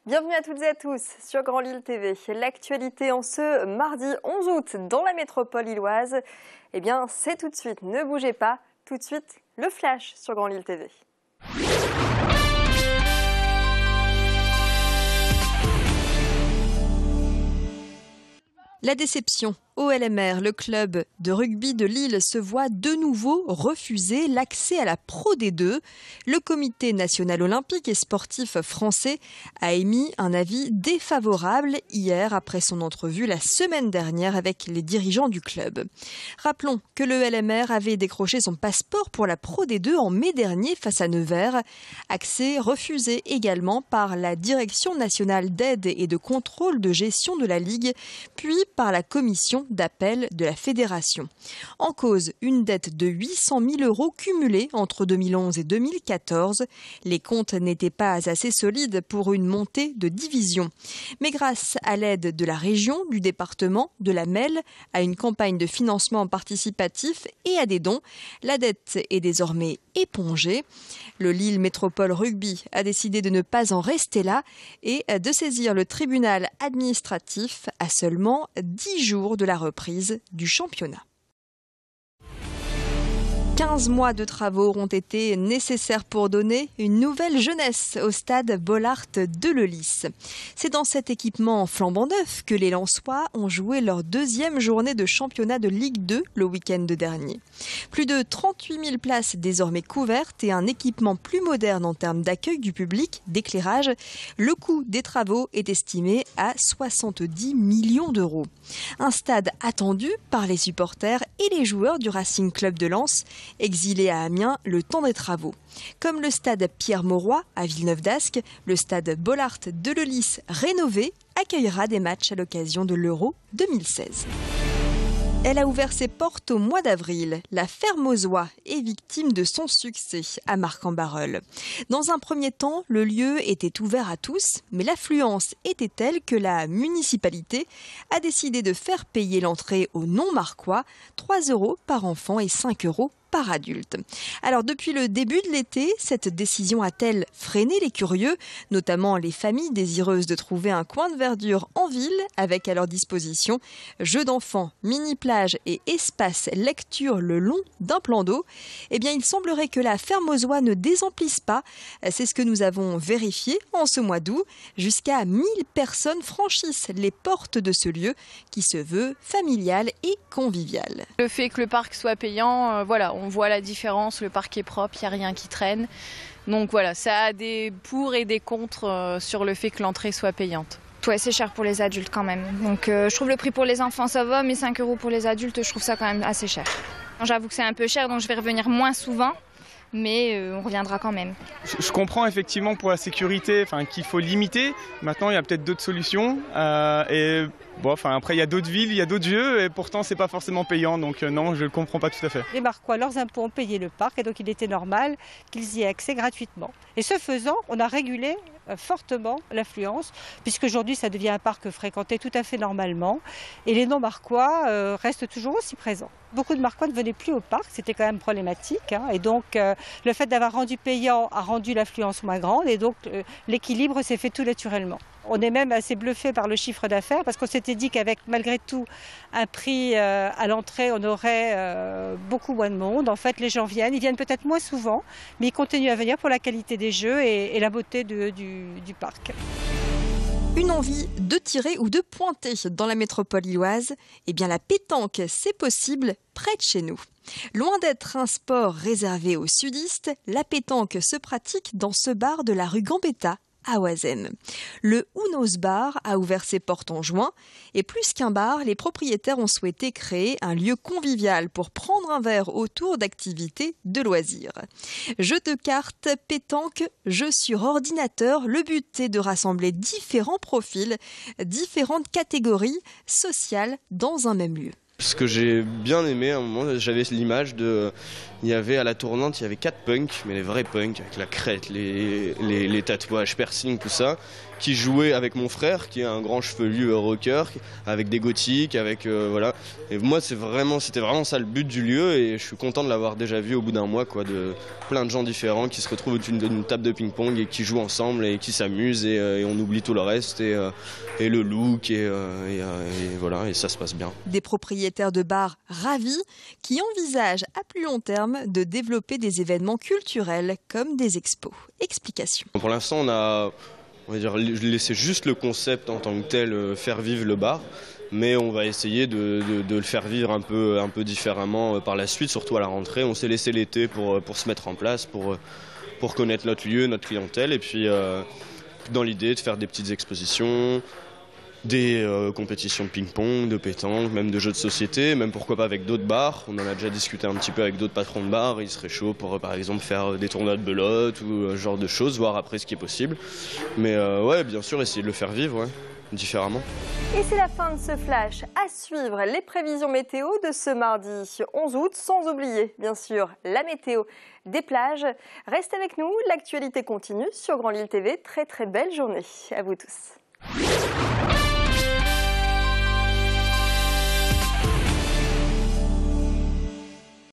Bienvenue à toutes et à tous sur Grand Lille TV. L'actualité en ce mardi 11 août dans la métropole lilloise, eh bien c'est tout de suite, ne bougez pas, tout de suite le flash sur Grand Lille TV. La déception. Au LMR, le club de rugby de Lille se voit de nouveau refuser l'accès à la Pro D2. Le comité national olympique et sportif français a émis un avis défavorable hier après son entrevue la semaine dernière avec les dirigeants du club. Rappelons que le LMR avait décroché son passeport pour la Pro D2 en mai dernier face à Nevers. Accès refusé également par la Direction nationale d'aide et de contrôle de gestion de la Ligue, puis par la commission d'appel de la fédération. En cause, une dette de 800 000 € cumulée entre 2011 et 2014. Les comptes n'étaient pas assez solides pour une montée de division. Mais grâce à l'aide de la région, du département, de la MEL, à une campagne de financement participatif et à des dons, la dette est désormais épongée. Le Lille Métropole Rugby a décidé de ne pas en rester là et de saisir le tribunal administratif à seulement 10 jours de la reprise du championnat. 15 mois de travaux ont été nécessaires pour donner une nouvelle jeunesse au stade Bollaert de Lellis. C'est dans cet équipement flambant neuf que les Lensois ont joué leur deuxième journée de championnat de Ligue 2 le week-end dernier. Plus de 38 000 places désormais couvertes et un équipement plus moderne en termes d'accueil du public, d'éclairage. Le coût des travaux est estimé à 70 millions d'euros. Un stade attendu par les supporters et les joueurs du Racing Club de Lens, exilé à Amiens le temps des travaux. Comme le stade Pierre-Mauroy à Villeneuve-d'Ascq, le stade Bollaert de Lellis rénové accueillera des matchs à l'occasion de l'Euro 2016. Elle a ouvert ses portes au mois d'avril. La ferme aux oies est victime de son succès à Marcq-en-Barœul. Dans un premier temps, le lieu était ouvert à tous, mais l'affluence était telle que la municipalité a décidé de faire payer l'entrée aux non-marquois 3 € par enfant et 5 € par adulte. Alors depuis le début de l'été, cette décision a-t-elle freiné les curieux, notamment les familles désireuses de trouver un coin de verdure en ville avec à leur disposition jeux d'enfants, mini-plages et espaces lecture le long d'un plan d'eau? Eh bien, il semblerait que la ferme aux oies ne désemplisse pas. C'est ce que nous avons vérifié en ce mois d'août. Jusqu'à 1000 personnes franchissent les portes de ce lieu qui se veut familial et convivial. Le fait que le parc soit payant, on voit la différence, le parc est propre, il n'y a rien qui traîne. Donc voilà, ça a des pour et des contre sur le fait que l'entrée soit payante. Ouais, c'est cher pour les adultes quand même. Donc je trouve le prix pour les enfants ça va, mais 5 € pour les adultes, je trouve ça quand même assez cher. J'avoue que c'est un peu cher, donc je vais revenir moins souvent. Mais on reviendra quand même. Je comprends effectivement pour la sécurité qu'il faut limiter. Maintenant, il y a peut-être d'autres solutions. Après, il y a d'autres villes, il y a d'autres jeux et pourtant, c'est pas forcément payant. Donc non, je ne comprends pas tout à fait. Les Marquois, leurs impôts ont payé le parc et donc il était normal qu'ils y aient accès gratuitement. Et ce faisant, on a régulé fortement l'affluence, puisqu'aujourd'hui, ça devient un parc fréquenté tout à fait normalement. Et les non-Marquois restent toujours aussi présents. Beaucoup de Marquois ne venaient plus au parc, c'était quand même problématique. Et donc, le fait d'avoir rendu payant a rendu l'affluence moins grande. Et donc, l'équilibre s'est fait tout naturellement. On est même assez bluffé par le chiffre d'affaires parce qu'on s'était dit qu'avec malgré tout un prix à l'entrée, on aurait beaucoup moins de monde. En fait, les gens viennent, ils viennent peut-être moins souvent, mais ils continuent à venir pour la qualité des jeux et la beauté du parc. Une envie de tirer ou de pointer dans la métropole lilloise? Eh bien la pétanque, c'est possible près de chez nous. Loin d'être un sport réservé aux sudistes, la pétanque se pratique dans ce bar de la rue Gambetta à Oisem. Le Uno's Bar a ouvert ses portes en juin et plus qu'un bar, les propriétaires ont souhaité créer un lieu convivial pour prendre un verre autour d'activités de loisirs. Jeux de cartes, pétanque, jeux sur ordinateur, le but est de rassembler différents profils, différentes catégories sociales dans un même lieu. Ce que j'ai bien aimé à un moment, j'avais l'image de... Il y avait à la tournante, il y avait 4 punks, mais les vrais punks, avec la crête, les tatouages, piercing, tout ça, qui jouaient avec mon frère, qui est un grand chevelu rocker, avec des gothiques, avec voilà. Et moi, c'était vraiment ça le but du lieu, et je suis content de l'avoir déjà vu au bout d'un mois, quoi, de plein de gens différents qui se retrouvent autour d'une table de ping-pong et qui jouent ensemble et qui s'amusent, et on oublie tout le reste, et le look, et voilà, et ça se passe bien. Des propriétaires de bars ravis qui envisagent à plus long terme de développer des événements culturels comme des expos. Explication. Pour l'instant, on va dire, laissé juste le concept en tant que tel faire vivre le bar, mais on va essayer de le faire vivre un peu différemment par la suite, surtout à la rentrée. On s'est laissé l'été pour se mettre en place, pour connaître notre lieu, notre clientèle, et puis dans l'idée de faire des petites expositions, des compétitions de ping-pong, de pétanque, même de jeux de société, même pourquoi pas avec d'autres bars. On en a déjà discuté un petit peu avec d'autres patrons de bars. Ils seraient chauds pour par exemple faire des tournois de belote ou ce genre de choses, voir après ce qui est possible. Mais ouais, bien sûr, essayer de le faire vivre, ouais, différemment. Et c'est la fin de ce flash. À suivre les prévisions météo de ce mardi 11 août, sans oublier bien sûr la météo des plages. Restez avec nous, l'actualité continue sur Grand Lille TV. Très très belle journée à vous tous.